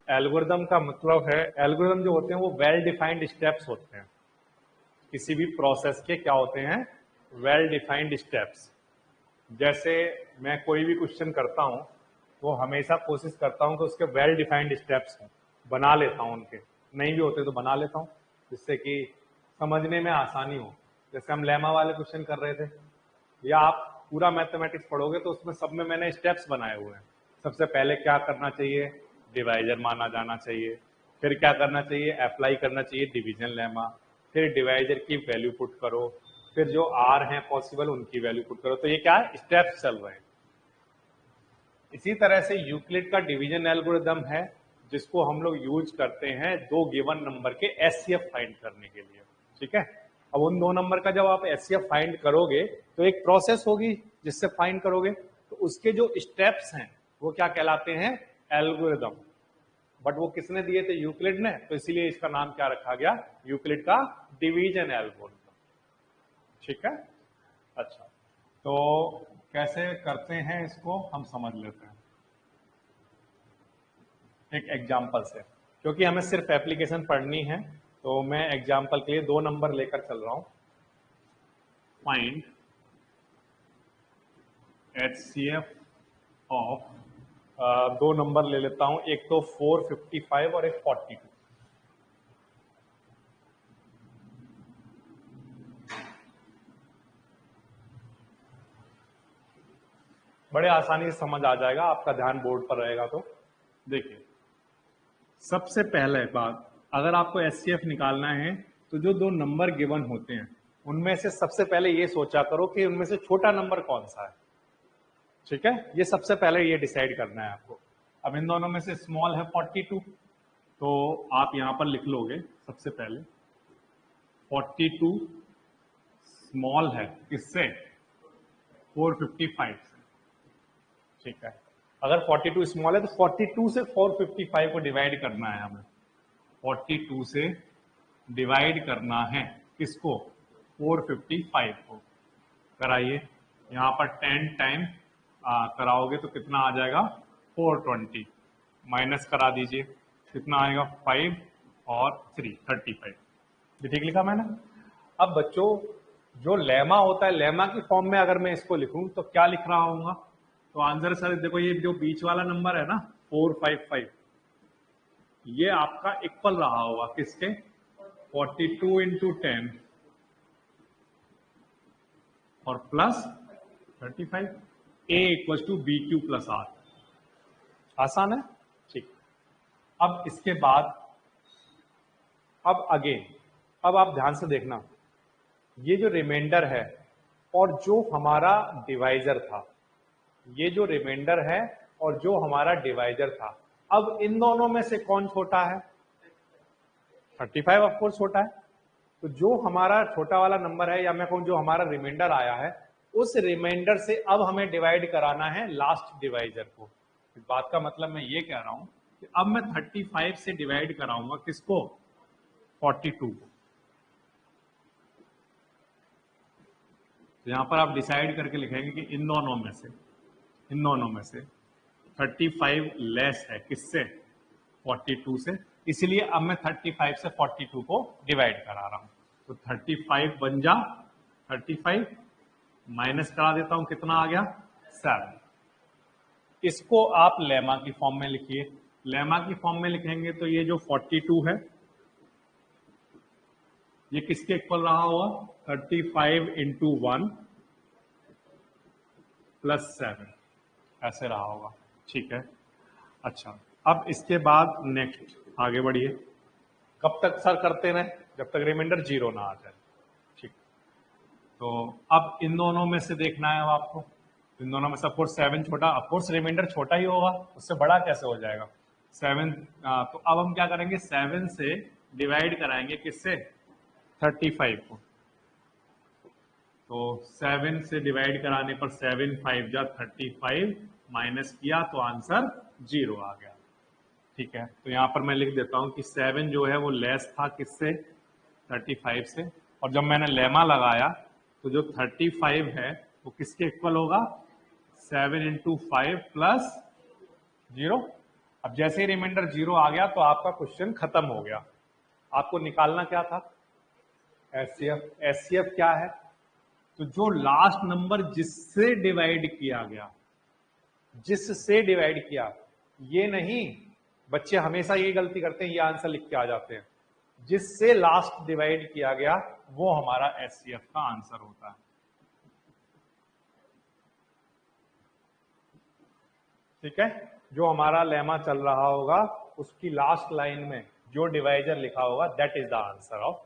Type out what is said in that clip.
Algorithm का मतलब है, एल्गोरिदम जो होते हैं वो वेल डिफाइंड स्टेप्स होते हैं। किसी भी प्रोसेस के क्या होते हैं? Well defined steps. जैसे मैं कोई भी क्वेश्चन करता हूं तो हमेशा कोशिश करता हूं कि उसके वेल डिफाइंड स्टेप्स हों, बना लेता हूं उनके, नहीं भी होते तो बना लेता हूं जिससे कि समझने में आसानी हो। जैसे हम लेमा वाले क्वेश्चन कर रहे थे, या आप पूरा मैथमेटिक्स पढ़ोगे तो उसमें सब में मैंने स्टेप्स बनाए हुए हैं। सबसे पहले क्या करना चाहिए? डिवाइजर माना जाना चाहिए। फिर क्या करना चाहिए? अप्लाई करना चाहिए डिवीजन लेमा। फिर डिवाइजर की वैल्यू पुट करो, फिर जो आर हैं पॉसिबल उनकी वैल्यू पुट करो। तो ये क्या है? स्टेप्स चल रहे हैं। इसी तरह से यूक्लिड का डिवीजन एल्गोरिदम है जिसको हम लोग यूज करते हैं दो गिवन नंबर के एचसीएफ फाइंड करने के लिए। ठीक है, अब उन दो नंबर का जब आप एचसीएफ फाइंड करोगे तो एक प्रोसेस होगी जिससे फाइंड करोगे, तो उसके जो स्टेप्स हैं वो क्या कहलाते हैं? एल्गोरिदम। बट वो किसने दिए थे? यूक्लिड ने, तो इसीलिए इसका नाम क्या रखा गया? यूक्लिड का डिवीजन एल्गोरिदम। ठीक है, अच्छा, तो कैसे करते हैं इसको हम समझ लेते हैं एक एग्जाम्पल से, क्योंकि हमें सिर्फ एप्लीकेशन पढ़नी है तो मैं एग्जाम्पल के लिए दो नंबर लेकर चल रहा हूं। फाइंड एचसीएफ ऑफ, दो नंबर ले लेता हूं, एक तो 455 और एक 42। बड़े आसानी से समझ आ जाएगा, आपका ध्यान बोर्ड पर रहेगा। तो देखिए, सबसे पहले बात, अगर आपको एचसीएफ निकालना है तो जो दो नंबर गिवन होते हैं उनमें से सबसे पहले ये सोचा करो कि उनमें से छोटा नंबर कौन सा है। ठीक है, ये सबसे पहले ये डिसाइड करना है आपको। अब इन दोनों में से स्मॉल है 42, तो आप यहां पर लिख लोगे सबसे पहले 42 स्मॉल है किससे? 455 से। ठीक है, अगर 42 स्मॉल है तो 42 से 455 को डिवाइड करना है हमें। 42 से डिवाइड करना है किसको? 455 को। कराइए, यहां पर 10 टाइम कराओगे तो कितना आ जाएगा? 420। माइनस करा दीजिए, कितना आएगा? 5 और 3 35। ये ठीक लिखा मैंने? अब बच्चों, जो लेमा होता है, लेमा की फॉर्म में अगर मैं इसको लिखूं तो क्या लिख रहा हूँ? तो आंसर सर देखो, ये जो बीच वाला नंबर है ना 455, ये आपका इक्वल रहा होगा किसके? 42 इंटू 10 और plus 35। A equal to B Q plus R. आसान है? ठीक। अब इसके बाद, अब अगेन, अब आप ध्यान से देखना, ये जो रिमाइंडर है और जो हमारा डिवाइजर था, ये जो रिमाइंडर है और जो हमारा डिवाइजर था, अब इन दोनों में से कौन छोटा है? 35 ऑफ कोर्स छोटा है। तो जो हमारा छोटा वाला नंबर है, या मैं कहूं जो हमारा रिमाइंडर आया है, उस रिमाइंडर से अब हमें डिवाइड कराना है लास्ट डिवाइजर को। इस बात का मतलब मैं ये कह रहा हूं कि अब मैं 35 से डिवाइड कराऊंगा किसको? 42 को। तो यहां पर आप डिसाइड करके लिखेंगे कि इन दोनों में से 35 लेस है किससे? 42 से। इसलिए अब मैं 35 से 42 को डिवाइड करा रहा हूं। तो 35 बन जा 35, माइनस करा देता हूं, कितना आ गया? 7। इसको आप लेमा की फॉर्म में लिखिए। लेमा की फॉर्म में लिखेंगे तो ये जो 42 है ये किसके इक्वल रहा होगा? 35 इंटू 1 प्लस 7, ऐसे रहा होगा। ठीक है, अच्छा, अब इसके बाद नेक्स्ट आगे बढ़िए। कब तक सर करते रहे? जब तक रिमाइंडर 0 ना आ जाए। ठीक, तो अब इन दोनों में से देखना है अब आपको। इन दोनों में से अफकोर्स 7 छोटा, अफकोर्स रिमाइंडर छोटा ही होगा, उससे बड़ा कैसे हो जाएगा? 7। तो अब हम क्या करेंगे? 7 से डिवाइड कराएंगे किससे? 35 को। तो 7 से डिवाइड कराने पर 7 5 जा 35, माइनस किया तो आंसर 0 आ गया। ठीक है, तो यहां पर मैं लिख देता हूं कि 7 जो है वो लेस था किससे? 35 से। और जब मैंने लेमा लगाया तो जो 35 है वो किसके इक्वल होगा? 7 इंटू 5 प्लस 0। अब जैसे ही रिमाइंडर 0 आ गया तो आपका क्वेश्चन खत्म हो गया। आपको निकालना क्या था? एचसीएफ। एचसीएफ क्या है? तो जो लास्ट नंबर जिससे डिवाइड किया गया, जिससे डिवाइड किया, ये नहीं, बच्चे हमेशा ये गलती करते हैं, ये आंसर लिख के आ जाते हैं। जिससे लास्ट डिवाइड किया गया वो हमारा एचसीएफ का आंसर होता है। ठीक है, जो हमारा लेमा चल रहा होगा उसकी लास्ट लाइन में जो डिवाइजर लिखा होगा that is the answer of